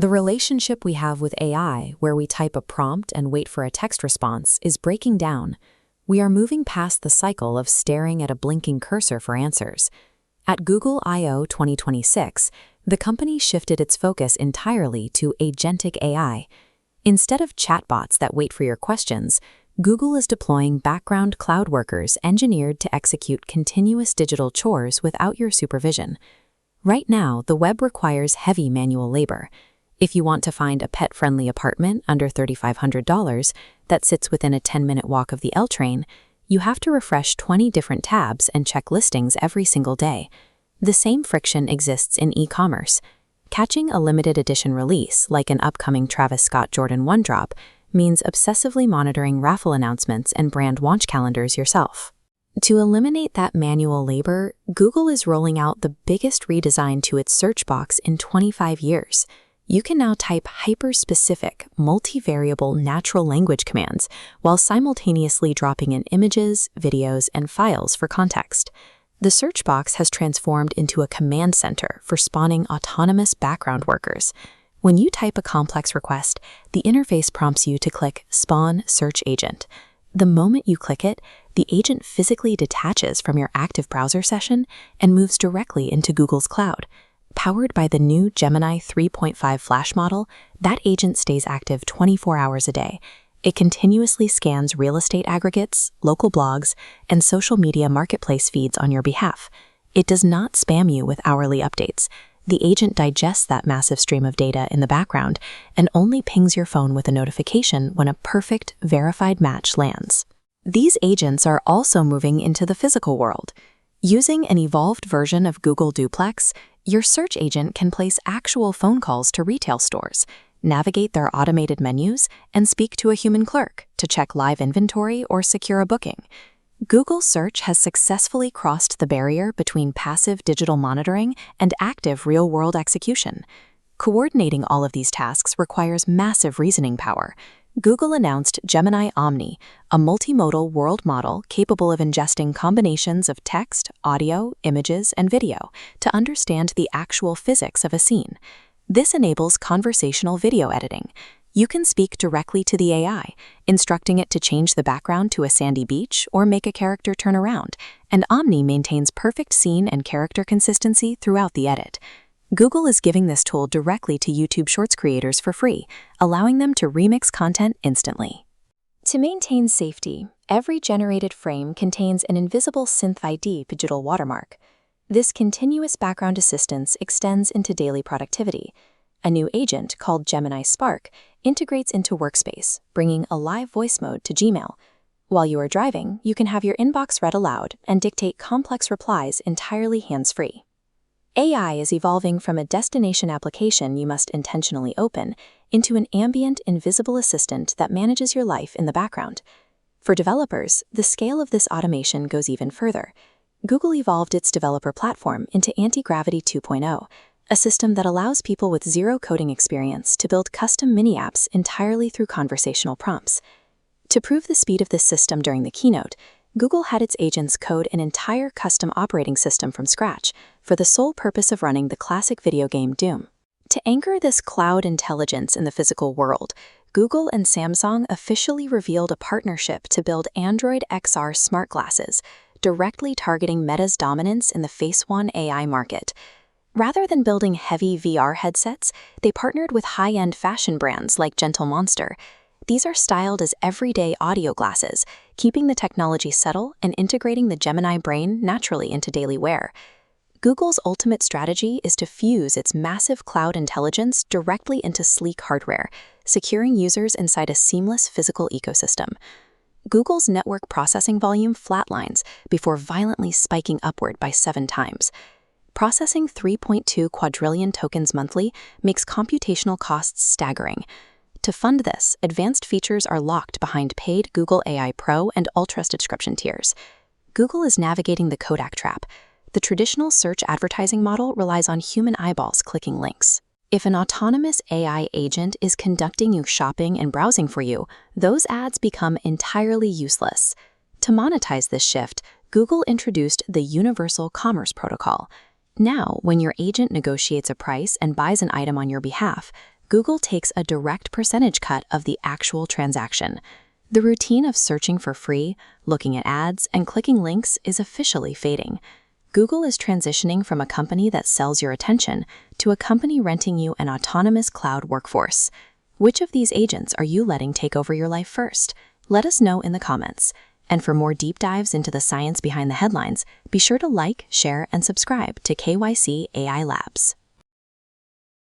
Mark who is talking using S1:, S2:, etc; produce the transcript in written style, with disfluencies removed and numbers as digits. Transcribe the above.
S1: The relationship we have with AI, where we type a prompt and wait for a text response, is breaking down. We are moving past the cycle of staring at a blinking cursor for answers. At Google I/O 2026, the company shifted its focus entirely to Agentic AI. Instead of chatbots that wait for your questions, Google is deploying background cloud workers engineered to execute continuous digital chores without your supervision. Right now, the web requires heavy manual labor. If you want to find a pet-friendly apartment under $3,500 that sits within a 10-minute walk of the L train, you have to refresh 20 different tabs and check listings every single day. The same friction exists in e-commerce. Catching a limited edition release, like an upcoming Travis Scott Jordan 1 drop, means obsessively monitoring raffle announcements and brand launch calendars yourself. To eliminate that manual labor, Google is rolling out the biggest redesign to its search box in 25 years. You can now type hyper-specific, multivariable natural language commands while simultaneously dropping in images, videos, and files for context. The search box has transformed into a command center for spawning autonomous background workers. When you type a complex request, the interface prompts you to click Spawn Search Agent. The moment you click it, the agent physically detaches from your active browser session and moves directly into Google's cloud. Powered by the new Gemini 3.5 Flash model, that agent stays active 24 hours a day. It continuously scans real estate aggregates, local blogs, and social media marketplace feeds on your behalf. It does not spam you with hourly updates. The agent digests that massive stream of data in the background and only pings your phone with a notification when a perfect, verified match lands. These agents are also moving into the physical world. Using an evolved version of Google Duplex, your search agent can place actual phone calls to retail stores, navigate their automated menus, and speak to a human clerk to check live inventory or secure a booking. Google Search has successfully crossed the barrier between passive digital monitoring and active real-world execution. Coordinating all of these tasks requires massive reasoning power. Google announced Gemini Omni, a multimodal world model capable of ingesting combinations of text, audio, images, and video to understand the actual physics of a scene. This enables conversational video editing. You can speak directly to the AI, instructing it to change the background to a sandy beach or make a character turn around, and Omni maintains perfect scene and character consistency throughout the edit. Google is giving this tool directly to YouTube Shorts creators for free, allowing them to remix content instantly. To maintain safety, every generated frame contains an invisible Synth ID digital watermark. This continuous background assistance extends into daily productivity. A new agent called Gemini Spark integrates into Workspace, bringing a live voice mode to Gmail. While you are driving, you can have your inbox read aloud and dictate complex replies entirely hands-free. AI is evolving from a destination application you must intentionally open into an ambient, invisible assistant that manages your life in the background. For developers, the scale of this automation goes even further. Google evolved its developer platform into Anti-Gravity 2.0, a system that allows people with zero coding experience to build custom mini-apps entirely through conversational prompts. To prove the speed of this system during the keynote, Google had its agents code an entire custom operating system from scratch for the sole purpose of running the classic video game Doom. To anchor this cloud intelligence in the physical world, Google and Samsung officially revealed a partnership to build Android XR smart glasses, directly targeting Meta's dominance in the Face One AI market. Rather than building heavy VR headsets, they partnered with high-end fashion brands like Gentle Monster. These are styled as everyday audio glasses, keeping the technology subtle and integrating the Gemini brain naturally into daily wear. Google's ultimate strategy is to fuse its massive cloud intelligence directly into sleek hardware, securing users inside a seamless physical ecosystem. Google's network processing volume flatlines before violently spiking upward by 7 times. Processing 3.2 quadrillion tokens monthly makes computational costs staggering. To fund this, advanced features are locked behind paid Google AI Pro and Ultra subscription tiers. Google is navigating the Kodak trap. The traditional search advertising model relies on human eyeballs clicking links. If an autonomous AI agent is conducting your shopping and browsing for you, those ads become entirely useless. To monetize this shift, Google introduced the Universal Commerce Protocol. Now, when your agent negotiates a price and buys an item on your behalf, Google takes a direct percentage cut of the actual transaction. The routine of searching for free, looking at ads, and clicking links is officially fading. Google is transitioning from a company that sells your attention to a company renting you an autonomous cloud workforce. Which of these agents are you letting take over your life first? Let us know in the comments. And for more deep dives into the science behind the headlines, be sure to like, share, and subscribe to KYC AI Labs.